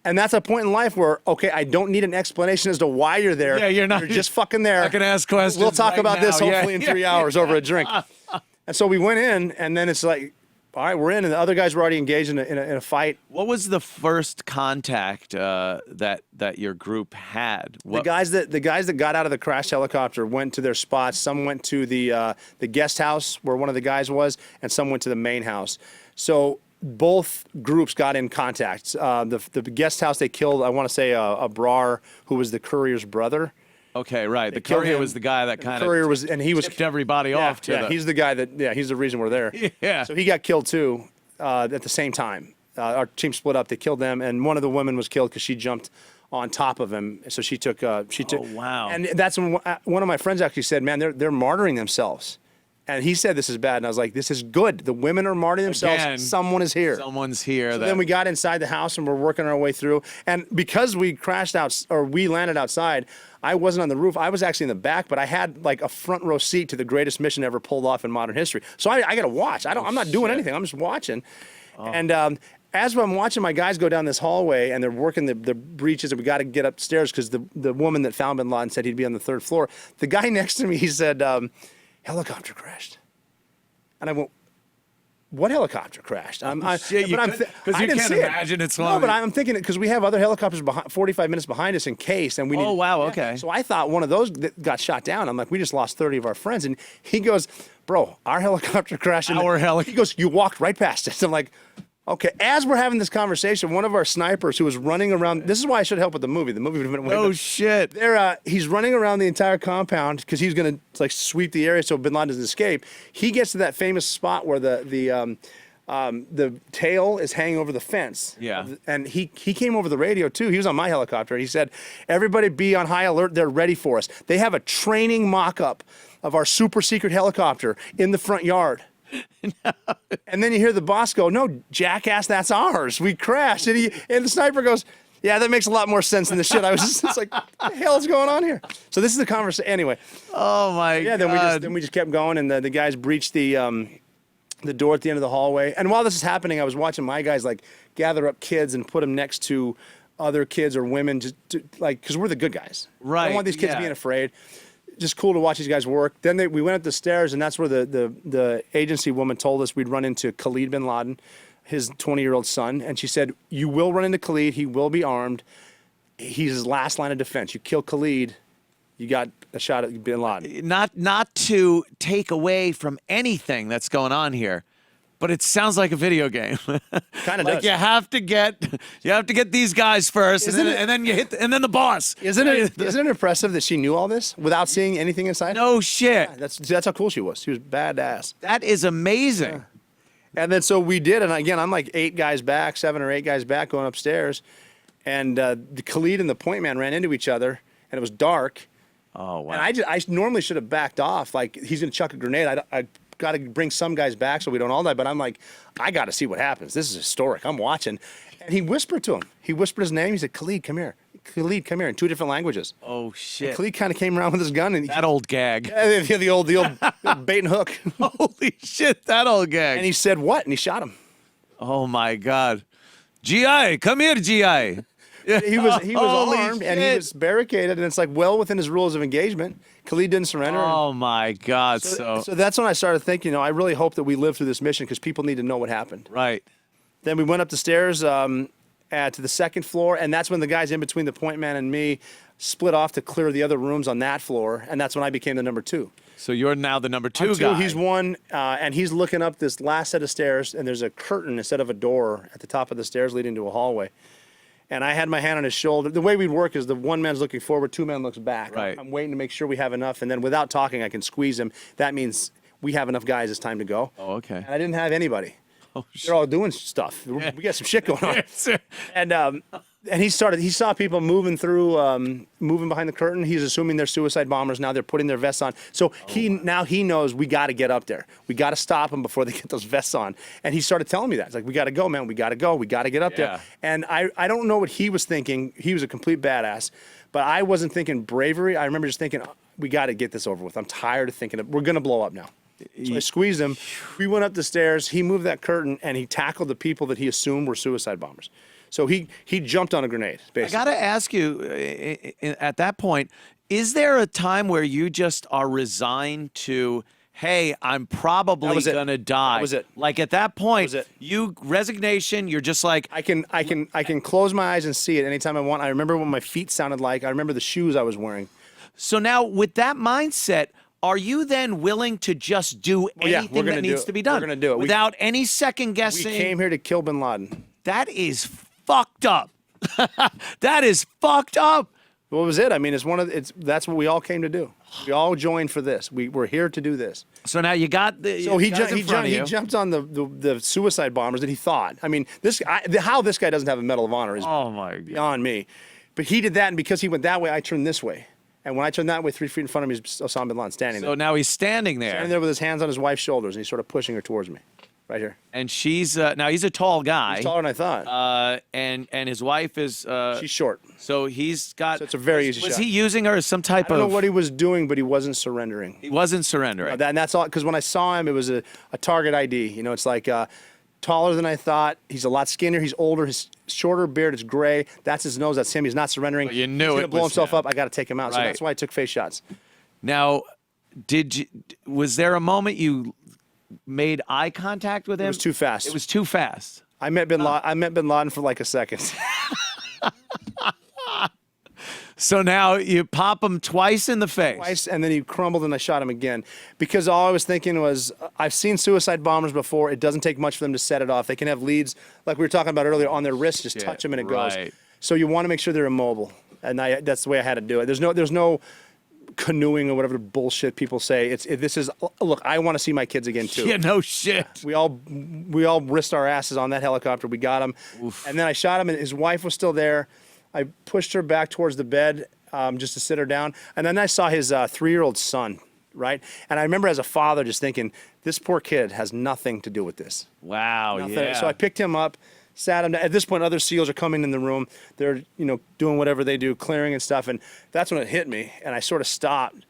And that's a point in life where, okay, I don't need an explanation as to why you're there. Yeah, you're just fucking there. I can ask questions. We'll talk right about this now. hopefully in 3 hours over a drink. And so we went in, and then it's like, all right, we're in, and the other guys were already engaged in a fight. What was the first contact that your group had? The guys that got out of the crashed helicopter went to their spots. Some went to the guest house where one of the guys was, and some went to the main house. So both groups got in contact. The guest house they killed, I want to say a Brar, who was the courier's brother. Okay, right. The courier was the guy that kind of tipped everybody off. He's the guy he's the reason we're there. Yeah. So he got killed too at the same time. Our team split up. They killed them, and one of the women was killed because she jumped on top of him. So she took. Oh, wow. And that's when one of my friends actually said, "Man, they're martyring themselves." And he said, "This is bad." And I was like, "This is good. The women are martyring themselves. Again, someone is here. Someone's here." So then we got inside the house and we're working our way through. And because we we landed outside, I wasn't on the roof. I was actually in the back, but I had like a front row seat to the greatest mission ever pulled off in modern history. So I got to watch. I'm not doing anything. I'm just watching. Oh. And as I'm watching my guys go down this hallway and they're working the breaches, and we got to get upstairs because the woman that found Bin Laden said he'd be on the 3rd floor. The guy next to me, he said, helicopter crashed. And I went, what helicopter crashed? Because you can't imagine it's one. No, but I'm thinking because we have other helicopters 45 minutes behind us in case, and we. Oh wow, okay. So I thought one of those got shot down. I'm like, we just lost 30 of our friends, and he goes, "Bro, our helicopter crashed." He goes, "You walked right past it." I'm like, okay. As we're having this conversation, one of our snipers who was running around. This is why I should help with the movie. The movie would have been way. Oh shit! He's running around the entire compound because he's gonna like sweep the area so Bin Laden doesn't escape. He gets to that famous spot where the tail is hanging over the fence. Yeah. And he came over the radio too. He was on my helicopter. He said, "Everybody be on high alert. They're ready for us." They have a training mock-up of our super secret helicopter in the front yard. No. And then you hear the boss go, "No, jackass, that's ours. We crashed." And the sniper goes, "Yeah, that makes a lot more sense than the shit I was just." It's like, what the hell is going on here? So this is the conversation. Anyway. Oh my God. Then we just kept going, and the guys breached the door at the end of the hallway. And while this is happening, I was watching my guys like gather up kids and put them next to other kids or women, just to, like, because we're the good guys. Right. I don't want these kids being afraid. Just cool to watch these guys work. Then we went up the stairs, and that's where the agency woman told us we'd run into Khalid Bin Laden, his 20-year-old son. And she said, "You will run into Khalid. He will be armed. He's his last line of defense. You kill Khalid, you got a shot at Bin Laden." Not to take away from anything that's going on here, but it sounds like a video game. Kind of like does. you have to get these guys first, and then you hit, and then the boss. Isn't it impressive that she knew all this without seeing anything inside? No shit. Yeah, that's how cool she was. She was badass. That is amazing. Yeah. And then so we did, and again, I'm like 7 or 8 guys back going upstairs, and the Khalid and the point man ran into each other, and it was dark. Oh wow. And I normally should have backed off, like he's gonna chuck a grenade. I got to bring some guys back so we don't all die. But I'm like, I got to see what happens. This is historic. I'm watching. And he whispered to him. He whispered his name. He said, "Khalid, come here. Khalid, come here," in 2 different languages. Oh shit. And Khalid kind of came around with his gun, and that old gag. Yeah, the old bait and hook. Holy shit, that old gag. And he said, "What?" And he shot him. Oh my God. GI, come here, GI. He was armed, shit. and he was barricaded, and it's like well within his rules of engagement. Khalid didn't surrender. Oh my God. So that's when I started thinking, I really hope that we live through this mission because people need to know what happened. Right. Then we went up the stairs, to the second floor, and that's when the guys in between the point man and me split off to clear the other rooms on that floor, and that's when I became the number 2. So you're now the number 2 I'm 2, guy. he's 1, and he's looking up this last set of stairs, and there's a curtain instead of a door at the top of the stairs leading to a hallway. And I had my hand on his shoulder. The way we'd work is the one man's looking forward, 2 men looks back. Right. I'm waiting to make sure we have enough, and then without talking, I can squeeze him. That means we have enough guys. It's time to go. Oh, okay. And I didn't have anybody. Oh, They're all doing stuff. We got some shit going on. Yes. And he saw people moving through, moving behind the curtain. He's assuming they're suicide bombers. Now they're putting their vests on. So now he knows we got to get up there. We got to stop them before they get those vests on. And he started telling me that. It's like, we got to go, man. We got to go. We got to get up there. And I don't know what he was thinking. He was a complete badass. But I wasn't thinking bravery. I remember just thinking, we got to get this over with. I'm tired of thinking we're going to blow up now. So I squeezed him. We went up the stairs. He moved that curtain, and he tackled the people that he assumed were suicide bombers. So he jumped on a grenade, basically. I got to ask you, at that point, is there a time where you just are resigned to, hey, I'm probably going to die? That was it. Like at that point, That was it. you resignation, you're just like, I can close my eyes and see it anytime I want. I remember what my feet sounded like. I remember the shoes I was wearing. so now with that mindset, are you then willing to just do anything that needs to be done? We're going to do it. Without any second guessing? We came here to kill bin Laden. That is fucked up. That is fucked up. What was it? I mean, that's what we all came to do. We all joined for this. We're here to do this. So now you got the. So he guys in front of you. jumped on the suicide bombers that he thought. I mean, how this guy doesn't have a Medal of Honor is Oh my God. beyond me. But he did that, and because he went that way, I turned this way. And when I turned that way, 3 feet in front of me is Osama bin Laden standing there. So now he's standing there. Standing there with his hands on his wife's shoulders, and he's sort of pushing her towards me, right here. And she's now he's a tall guy. He's taller than I thought. And his wife is. She's short. So he's got. So it's a very easy Was shot. he using her as some type I don't of? know what he was doing, but he wasn't surrendering. He wasn't surrendering. And that's all, because when I saw him, it was a target ID. You know, it's like taller than I thought. He's a lot skinnier. He's older. His shorter beard is gray. That's his nose. That's him. He's not surrendering. Well, you knew He's it gonna blow was himself him. up. I got to take him out. So Right. that's why I took face shots. Now, was there a moment you made eye contact with him? It was too fast. It was too fast. I met bin Laden for like a second. So now you pop him twice in the face. Twice, and then he crumbled, and I shot him again. Because all I was thinking was, I've seen suicide bombers before. It doesn't take much for them to set it off. They can have leads, like we were talking about earlier, on their wrists. Just touch them and it goes. Right. So you want to make sure they're immobile, and that's the way I had to do it. There's no canoeing or whatever bullshit people say. Look, I want to see my kids again too. Yeah, no shit. We all risked our asses on that helicopter. We got him. Oof. And then I shot him, and his wife was still there. I pushed her back towards the bed just to sit her down. And then I saw his 3-year-old son, right? And I remember as a father just thinking, this poor kid has nothing to do with this. Wow, Nothing. yeah. So I picked him up, sat him down. At this point, other SEALs are coming in the room. They're, doing whatever they do, clearing and stuff. And that's when it hit me, and I sort of stopped.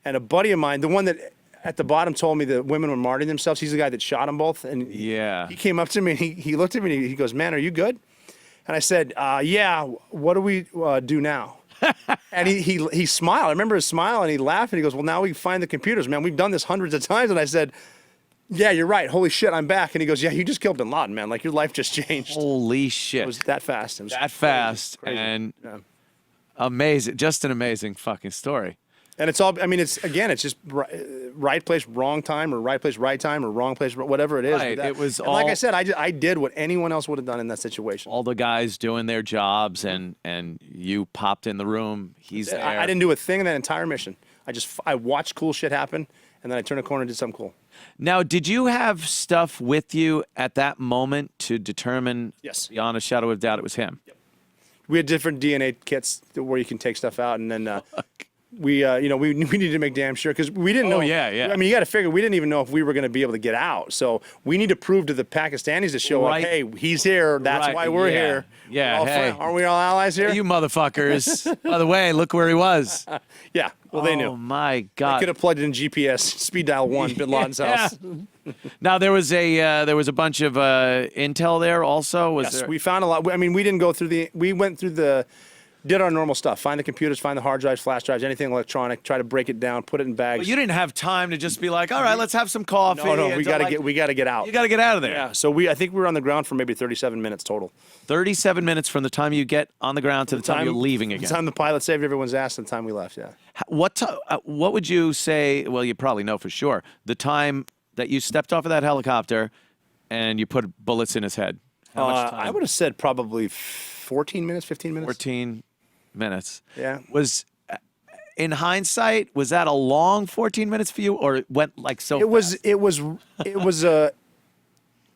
And a buddy of mine, the one that at the bottom told me the women were martyring themselves, he's the guy that shot them both. And Yeah. he came up to me, and he looked at me, and he goes, "Man, are you good?" And I said, "Yeah, what do we do now?" And he smiled. I remember his smile, and he laughed, and he goes, "Well, now we find the computers, man. We've done this hundreds of times." And I said, "Yeah, you're right. Holy shit, I'm back." And he goes, "Yeah, you just killed bin Laden, man. Like, your life just changed." Holy shit. It was that fast. It was that fast. crazy. And Yeah. amazing. Just an amazing fucking story. And it's all, I mean, it's just right place, wrong time, or right place, right time, or wrong place, whatever it is. Right, But it was and like all- I said, I did what anyone else would have done in that situation. All the guys doing their jobs, and you popped in the room. He's there. I didn't do a thing in that entire mission. I watched cool shit happen, and then I turned a corner and did something cool. Now, did you have stuff with you at that moment to determine Yes. beyond a shadow of doubt it was him? We had different DNA kits where you can take stuff out, and then we needed to make damn sure, because we didn't know. Oh, yeah. I mean, you got to figure, we didn't even know if we were going to be able to get out. So we need to prove to the Pakistanis to show Right. up, hey, he's here. That's Right, why we're yeah. here. Yeah, We're all hey. aren't we all allies here? You motherfuckers. By the way, look where he was. Yeah. Well, they Oh, knew. my God. Could have plugged it in GPS, speed dial 1, bin Laden's house. Now, there was a bunch of intel there also. Was Yes, there? we found a lot. I mean, we didn't go through we went through the Did our normal stuff. Find the computers, find the hard drives, flash drives, anything electronic. Try to break it down, put it in bags. But you didn't have time to just be like, all right, let's have some coffee. No, we got to get out. You got to get out of there. Yeah. So I think we were on the ground for maybe 37 minutes total. 37 minutes from the time you get on the ground to the time you're leaving again. The time the pilot saved everyone's ass, and the time we left. Yeah. What would you say? Well, you probably know for sure. The time that you stepped off of that helicopter and you put bullets in his head. How much time? I would have said probably 14 minutes, 15 minutes. 14 minutes. Yeah. Was in hindsight, was that a long 14 minutes for you, or it went like so? It was. fast? It was a.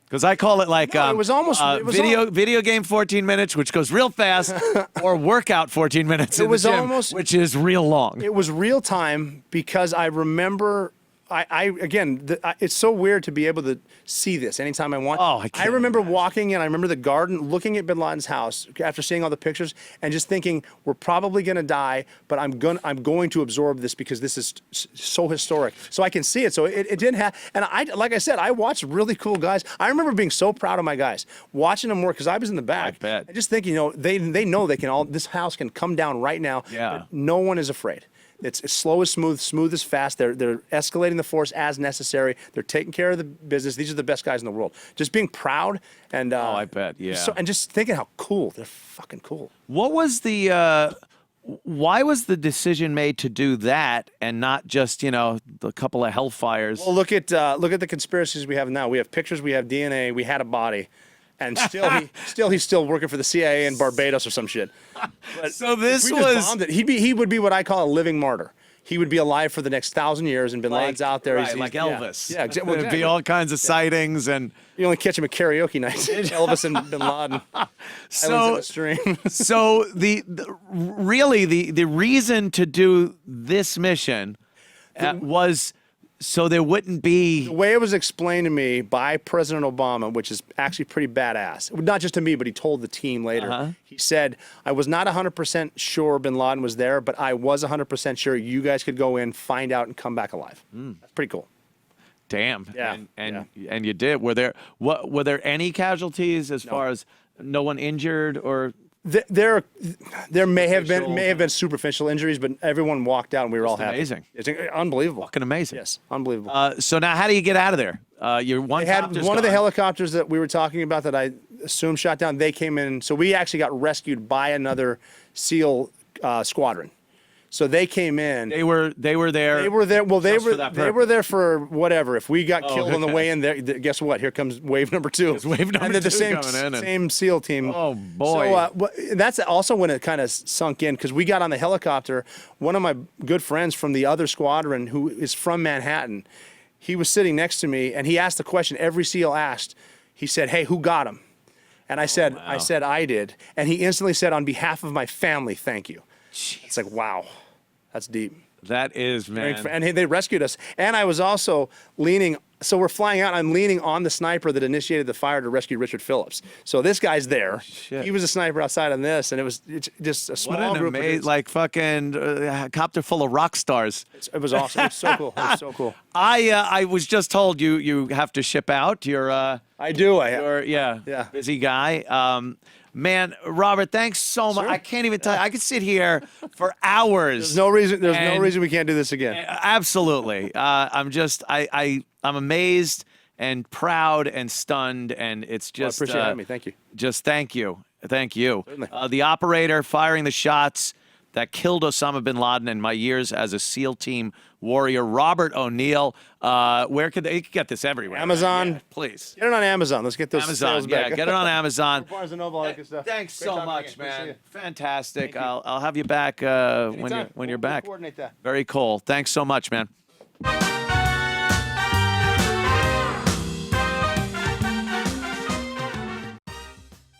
Because I call it like No, it was almost it was video game 14 minutes, which goes real fast, or workout 14 minutes in the gym, which is real long. It was real time because I remember. It's so weird to be able to see this anytime I want. Oh, I can't remember walking in. I remember the garden, looking at Bin Laden's house after seeing all the pictures, and just thinking, we're probably going to die, but I'm going to absorb this because this is so historic. So I can see it. So it didn't have. And like I said, I watched really cool guys. I remember being so proud of my guys, watching them work because I was in the back. I bet. And just thinking, they know they can all. This house can come down right now. Yeah. No one is afraid. It's slow as smooth, smooth as fast. They're escalating the force as necessary. They're taking care of the business. These are the best guys in the world. Just being proud and I bet, yeah. and just thinking how cool they're fucking cool. What was the? Why was the decision made to do that and not just the couple of hellfires? Well, look at the conspiracies we have now. We have pictures. We have DNA. We had a body. And he's still working for the CIA in Barbados or some shit. But So this if we just was- bombed it, he would be what I call a living martyr. He would be alive for the next 1,000 years, and Bin Laden's out there. Right, He's like Elvis. Yeah, exactly. There'd be all kinds of sightings and. You only catch him at karaoke nights. Elvis and Bin Laden. So, Islands in the stream. so really the reason to do this mission was so there wouldn't be. The way it was explained to me by President Obama, which is actually pretty badass, not just to me, but he told the team later. He said, I was not 100% sure Bin Laden was there, but I was 100% sure you guys could go in, find out, and come back alive. That's pretty cool. Damn. Yeah, And you did. Were there any casualties as far as no one injured or? There may have been superficial injuries, but everyone walked out and we were all happy. Amazing. It's unbelievable. Fucking amazing. Yes, unbelievable. So now how do you get out of there? Your one They had copter's one of the gone. helicopters that we were talking about that I assume shot down. They came in, so we actually got rescued by another SEAL squadron. So they came in. They were there. They were there. Well, they just for were that they were there for whatever. If we got killed on the okay. way in, there, guess what? Here comes wave number 2. It's wave number and then the 2 same coming in and- same SEAL team. Oh, boy. So that's also when it kind of sunk in because we got on the helicopter. One of my good friends from the other squadron, who is from Manhattan, he was sitting next to me and he asked the question every SEAL asked. He said, "Hey, who got him?" And I said, "I did." And he instantly said, "On behalf of my family, thank you." Jeez. It's like, wow. That's deep. That is, man. And they rescued us. And I was also leaning. So we're flying out. I'm leaning on the sniper that initiated the fire to rescue Richard Phillips. So this guy's there. Shit. He was a sniper outside on this, and it's just a small What an group. amazing, like fucking copter full of rock stars. It was awesome. It was so cool. It was so cool. I was just told you have to ship out. You're I do. you're busy guy. Man, Robert, thanks so much. Sure. I can't even tell you. I could sit here for hours. There's no reason And- we can't do this again. Absolutely. I'm amazed and proud and stunned, and it's just. I appreciate having me. Thank you. Just thank you. Certainly. The operator firing the shots that killed Osama bin Laden in my years as a SEAL team warrior, Robert O'Neill. Where could they get this everywhere? Amazon. Yeah, please. Get it on Amazon. Let's get those Amazon, sales back. get it on Amazon. Barnes & Noble, all that good stuff. Thanks Great so talking much, again. Good to see man. you. Fantastic. Thank you. I'll have you back when Anytime. you're We'll back. coordinate that. Very cool. Thanks so much, man.